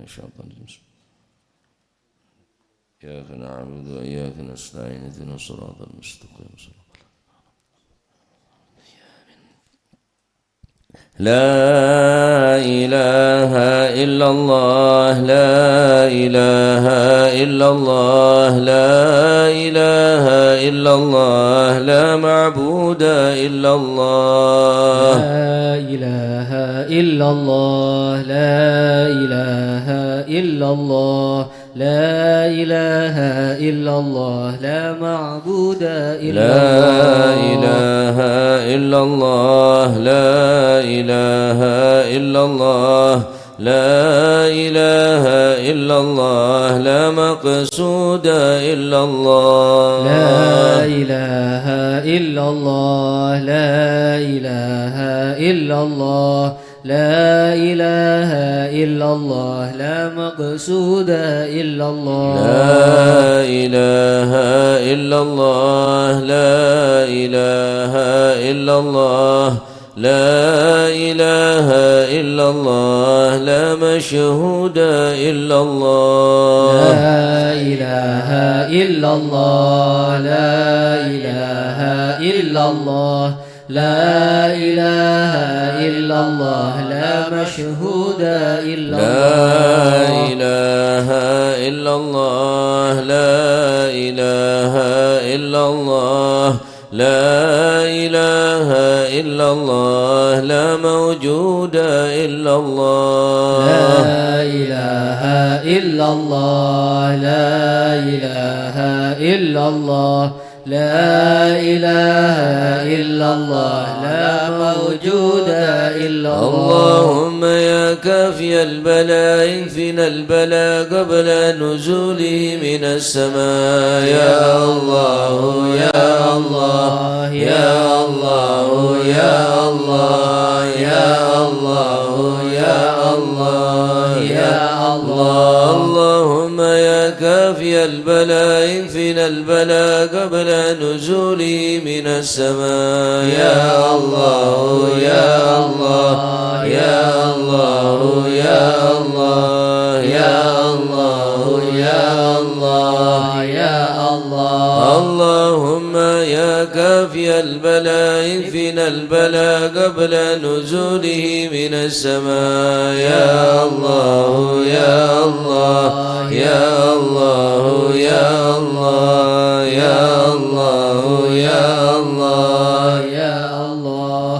الشيطان الرجيم. إياك نعبد وإياك نستعين اهدنا الصراط المستقيم. لا إله إلا الله لا إله إلا الله لا إله إلا الله لا معبود إلا الله لا إله إلا الله لا إله إلا الله لا إله إلا الله لا معبود إلا الله لا إله إلا الله لا إله إلا الله لا إله إلا الله لا مقصود إلا الله لا إله إلا الله لا إله إلا الله لا إله إلا الله لا مقصود إلا الله لا إله إلا الله لا إله إلا الله لا إله إلا الله لا مشهود إلا الله لا إله إلا الله لا إله إلا الله لا إله إلا الله لا مشهود إلا الله لا إله إلا الله لا إله إلا الله لا إله إلا الله لا موجود إلا الله لا إله إلا الله لا إله إلا الله لا إله إلا الله لا موجود إلا الله اللهم يا كافي البلاء انفنا البلاء قبل نزوله من السماء يا الله يا الله يا الله يا الله يا الله يا الله يا الله اللهم يا كافي البلاء انفنا البلاء قبل نزوله من السماء يا الله يا الله يا الله يا الله يا الله يا الله يا الله اللهم يا كافي البلاء انفنا البلاء قبل نزوله من السماء يا الله يا الله يا الله يا الله يا الله يا الله يا الله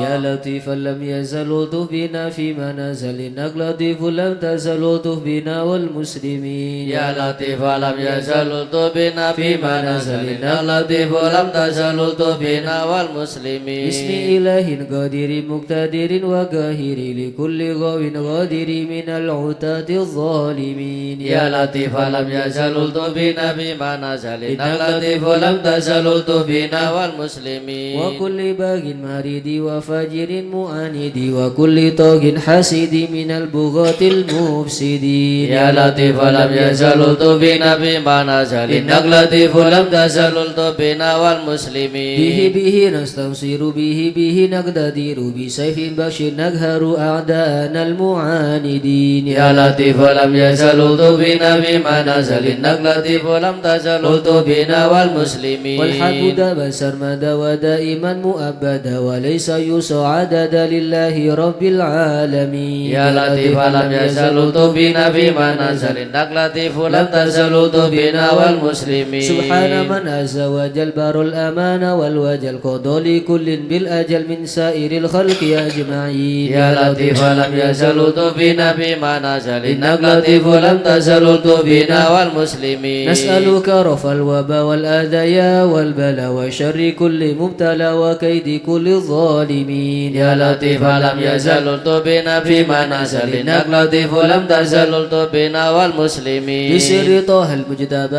يا لطيفا لم يزل لطف بنا فيما نزل إنك لطيف لم تزل لطف بنا والمسلمين يا لطيفا لم يزل لطف بنا فيما نزل إنك لطيف لم تزل لطف بنا والمسلمين بسم إله قادر مقتدر وقاهر لكل غاو غادر من العتاة الظالمين يا لطيفا لم يزل لطف بنا فيما نزل إنك لطيف لم تزل لطف بنا والمسلمين وكل باغ مريد وفاجر معاند وكل طاغ حاسد من البغاة المفسدين يا لطيفا لم يزل لطف بنا فيما نزل إنك لطيف لم تزل لطف بنا والمسلمين به نستنصر به نقتدر بسيف بشر نقهر أعداءنا المعاندين يا لطيفا لم يزل لطف بنا فيما نزل إنك لطيف لم تزل لطف بنا والمسلمين والحق داب سرمدا ودائما مؤبدا وليس يسعدد لله رب العالمين يا لطيفا لم يزل لطف بنا فيما نزل إنك لطيف لم تزل لطف بنا والمسلمين سبحان من عز وجل بار الأمان والوجل قضى لكل بالأجل من سائر الخلق أجمعين يا لطيفا لم يزل لطف بنا فيما نزل إنك لطيف لم تزل لطف بنا والمسلمين نسألك رفع الوباء والآذى والبلاء وشر كل مبتلى وكيد كل الظالمين يا لطيفا لم يزل لطف بنا فيما نزل إنك لطيف لم تزل لطف بنا والمسلمين بسر طه المجتبى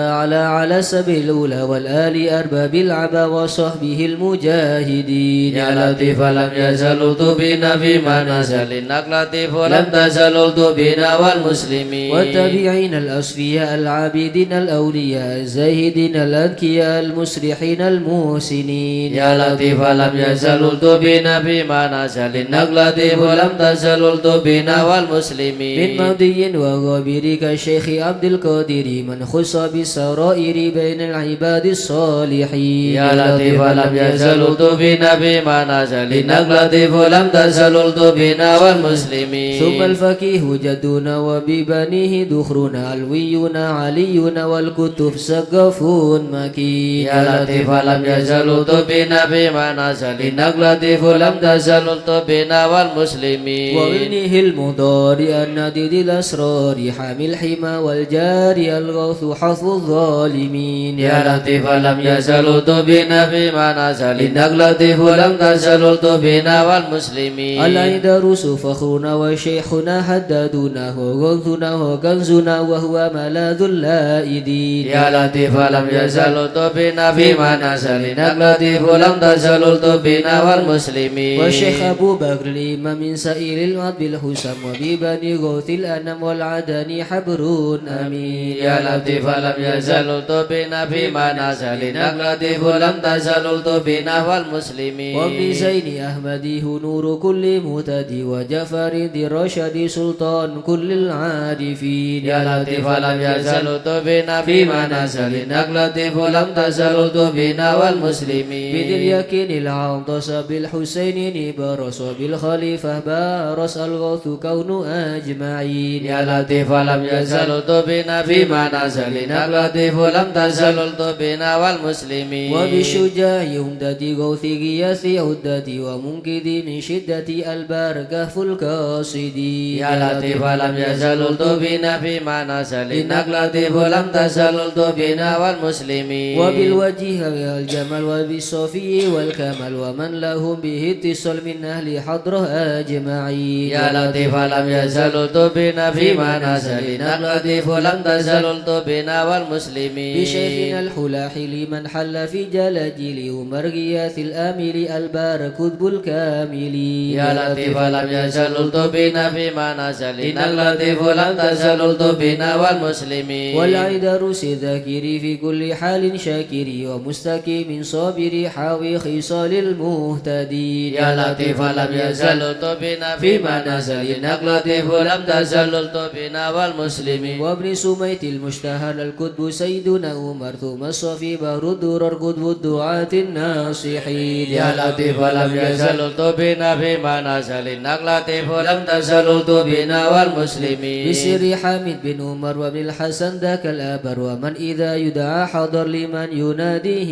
على سبيل الأولى والآل أرباب العبا وصحبه المجاهدين يا لطيفا لم يزل لطف بنا فيما نزل إنك لطيف لم تزل لطف بنا والمسلمين والتابعين الأصفياء العابدين الأولياء الزاهدين الأذكياء المسرحين المحسنين يا لطيفا لم يزل لطف بنا فيما بما نزل النقلة ولم تزل بنا والمسلمين من ماضي وغابر كالشيخ عبد القادر من خص بالسرائر بين العباد الصالحين يا لطيف لم يزل بنا بما نزل النقلة ولم تزل بنا والمسلمين ثم الفقيه جدنا وببنيه دخرنا علوينا علينا والكتب سقفون مكين يا لطيف لم يزل بنا بما نزل النقلة ولم تزل بنا والمسلمين وابنه المضارع النادد الأسرار حامي الحمى والجاري الغوث حظ الظالمين يا لطيف لم يزل بنا بما نزل النقلة ولم تزل بنا والمسلمين العيدروس فخرنا وشيخنا حدادنا وغوثنا وكنزنا وهو ملاذ اللائدين يا لطيف لم يزل بنا بما نزل النقلة ولم تزل بنا والمسلمين والشيخ أبو بكر الإمام من سائر العد بالحسام وببني غوث الأنم والعدني حبر أمين يا لطيف لم يزل بنا بما نزل النقلة ولم تزل بنا والمسلمين وابن زين أحمدي نور كل مهتدي وجفر ذي الرشد سلطان كل العارفين يا لطيف لم يزل بنا بما نزل النقلة ولم تزل بنا والمسلمين بذي اليقين العطس بالحسين نبرس وبالخليفة بارس الغوث كون أجمعين يا لطيف لم يزل بنا بما نزل النقلة ولم تزل بنا والمسلمين وبالشجاع يمدد غوث غياث عدد ومنقذ من شدة البركة القاصدين يا لطيف لم يزل بنا بما نزل النقلة ولم تزل بنا والمسلمين وبالوجه والجمال وبالصفي والكمال ومن لهم به اتصال من أهل حضره أجمعين يا لطيف لم يزل بنا بما نزل النقلة ولم تزل بنا والمسلمين بشيخنا الحلاح لمن حل في جلاجل عمر غياث الآمل البارك كتب الكاملين يا لطيف لم يزل بنا بما نزل النقلة ولم تزل بنا والمسلمين والعيدروس ذاكر في كل حال شاكر ومستقيم صابر حاوي خصال المهتدين يا لطيف لم يزل بنا بما نزل النقلة ولم تزل بنا والمسلمين وابن سميت المشتهر الكتب سيدنا عمر ثم الصفي بهر الدرر كتب الدعاة الناصحين يا لطيف لم يزل بنا بما نزل النقلة ولم تزل بنا والمسلمين بسر حامد بن عمر وابن الحسن ذاك الأبر ومن إذا يدعى حضر لمن يناديه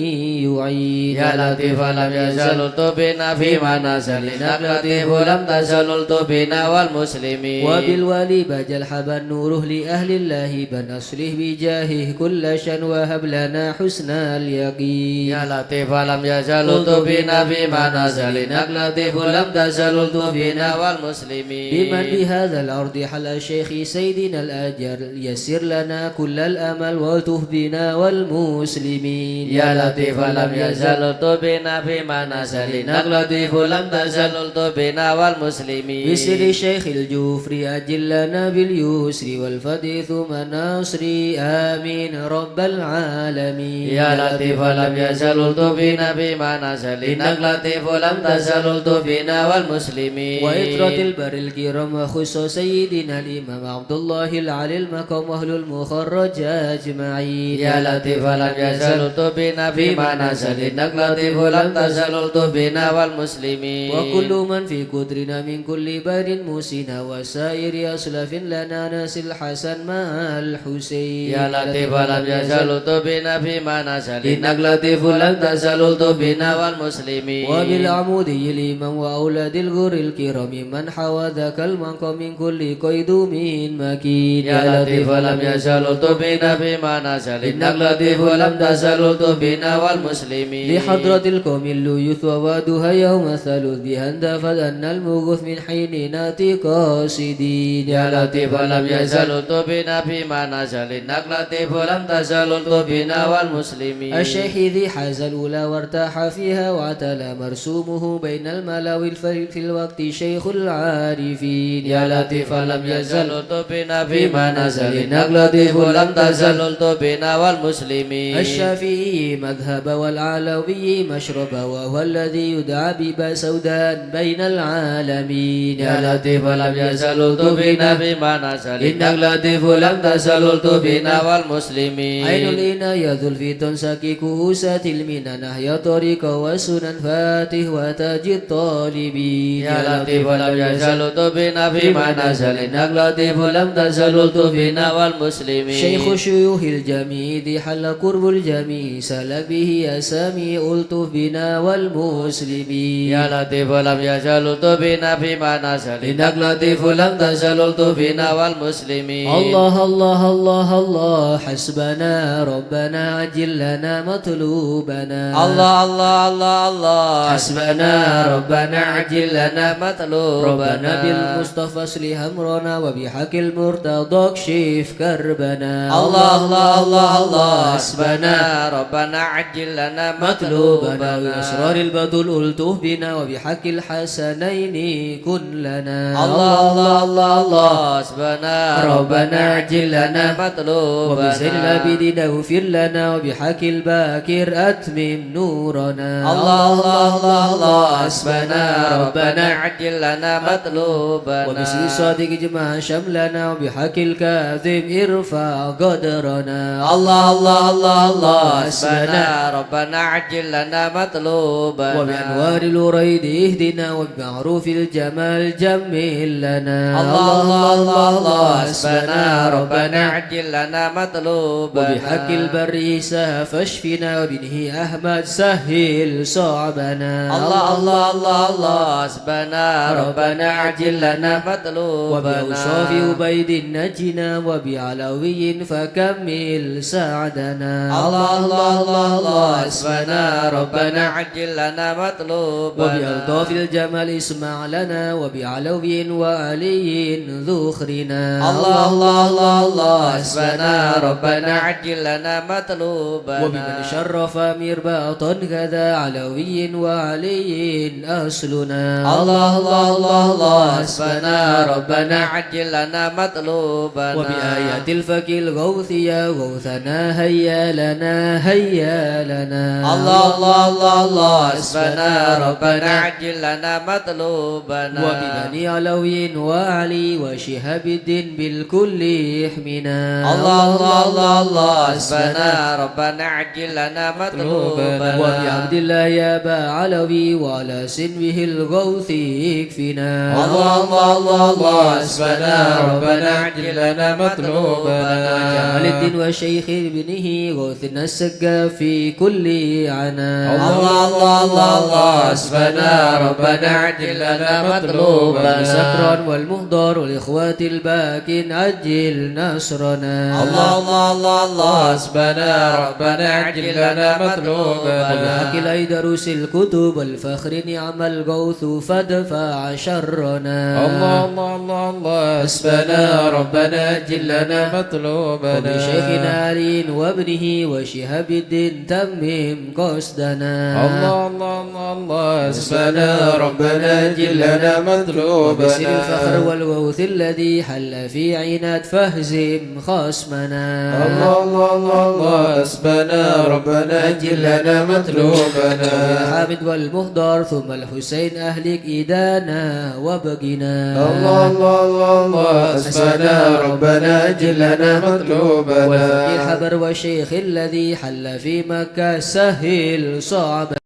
يعين يا لطيف لم يزل بنا بما نزل النقلة ولم تزل بنا والمسلمين وبالوالي بجل حبا نوره لأهل الله بن أصله بجاهه كل شن وهب لنا حسن اليقين يا لطيف لم يزل بنا بما نزل النقلة ولم تزل بنا والمسلمين بمن بهذا الأرض حل الشيخ سيدنا الأجر يسر لنا كل الأمل والتف بنا والمسلمين يا لطيف لم يزل بنا بما نزل النقلة ولم تزل بنا والمسلمين بسر الشيخ الجوفري أجل لنا باليسر والفضل ثم النصر آمين رب العالمين يا لطيف لم يزل بنا بما نزل النقلة ولم تزل بنا والمسلمين وإطرة البر الكرام وخص سيدنا الإمام عبد الله العلي المقام وأهل المخرج أجمعين يا لطيف لم يزل بنا بما نزل النقلة ولم تزل بنا والمسلمين وكل من في قدرنا من كل بر موسنا وسائر أسلف لنا ناس الحسن مع الحسين يا لطيف لم يزل بنا بما نزل النقلة ولم تزل بنا والمسلمين وبالعمودي الإمام وأولاد الغر الكرام من حوى ذاك المنقم من كل قيدوم مكين يا لطيف لم يزل بنا بما نزل النقلة ولم تزل بنا والمسلمين لحضرة القوم الليث ووادها يوم ثلث بهندفت أن المغوث من حين ناتي قاصدين يا لطيف لم يزل بنا بما نزل النقلة ولم تزل بنا والمسلمين الشيخ ذي حاز الأولى وارتاح فيها واعتلى مرسومه بين الملاوي في الوقت شيخ العارفين يا لطيف لم يزل بنا بما نزل النقلة ولم تزل بنا والمسلمين الشافعي مذهب والعلوي مشرب وهو الذي يدعى بباس سودا بين العالمين يا لطيف لم يزل بنا بما نزل إنك لطيف لم تزل بنا والمسلمين عين العناية ذو الفتن سكي كهوسات المنن يا طريق وسنن فاتح وتاج الطالبين يا لطيف لم يزل بنا بما نزل إنك لطيف لم تزل بنا والمسلمين شيخ شيوخ الجميع حل قرب الجميع سلك به أسامي ألطف بنا والمسلمين يا لطيف لم يزل بنا بما نزل إنك لطيف لم تزل بنا والمسلمين الله الله الله الله حسبنا ربنا عجل لنا مطلوبنا الله الله الله الله حسبنا ربنا عجل لنا مطلوبنا ربنا بالمصطفى اصلح أمرنا وبحق المرتضى اكشف كربنا الله الله الله الله حسبنا ربنا عجل لنا مطلوبنا مطلوبنا بأسرار البدل ألطف بنا وبحق الحسنين كن لنا الله الله الله الله حسبنا ربنا عجل لنا مطلوبنا وبسر العابدين اغفر لنا وبحق الباكر أتمم نورنا الله الله الله الله حسبنا ربنا عجل لنا مطلوبنا وباسم الصادق اجمع شملنا وبحق الكاذب ارفع قدرنا الله الله الله الله حسبنا ربنا عجل لنا مطلوبنا وبأنوار الوريد اهدنا وبمعروف الجمال جمل لنا الله الله الله الله حسبنا ربنا عجل لنا مطلوبنا وبحق البر عيسى فاشفنا وبنه أحمد سهل صعبنا الله الله الله الله حسبنا ربنا عجل لنا مطلوبنا وبأوصاف عبيد نجنا وبعلوي فكمل سعدنا الله الله الله الله حسبنا ربنا عجل لنا مطلوبنا وبألطاف الجمال اسمع لنا وبعلوي وعلي ذخرنا الله الله الله الله حسبنا ربنا عجل لنا مطلوبنا وبمن شرف مرباطا كذا علوي وعلي أصلنا الله الله الله الله حسبنا ربنا عجل لنا مطلوبنا وبآيات الفك الغوث يا غوثنا هيا لنا هيا لنا الله الله الله الله حسبنا ربنا عجل لنا مطلوبنا وببني علوي وعلي وشهاب الدين بالكل يحمنا الله الله الله الله حسبنا ربنا عجل لنا مطلوبنا وبعبد الله يا با علوي وعلى سنبه الغوث يكفنا الله الله الله الله حسبنا ربنا عجل لنا مطلوبنا وجمال الدين وشيخ ابنه غوثنا السقا في كل عنا الله الله الله الله حسبنا ربنا عجل لنا مطلوبنا سكرا والمهدر والإخوات الباكين عجل نصرنا الله الله الله الله حسبنا ربنا عجل لنا مطلوبنا وبأكل دروس الكتب والفخر نعم الغوث فادفع شرنا الله الله الله الله حسبنا ربنا عجل لنا مطلوبنا وبشيخنا علي وابنه وشهاب الدين تمم قصدنا الله الله الله الله حسبنا ربنا عجل لنا مطلوبنا وبسر الفخر والغوث الذي حل في عناد فاهزم خصمنا الله الله الله الله حسبنا ربنا عجل لنا مطلوبنا حامد والمهدر ثم الحسين أهلك إيدانا وبقنا الله الله الله الله حسبنا ربنا عجل لنا مطلوبنا والفقيه الحبر والشيخ الذي حل في مكة سهل صعب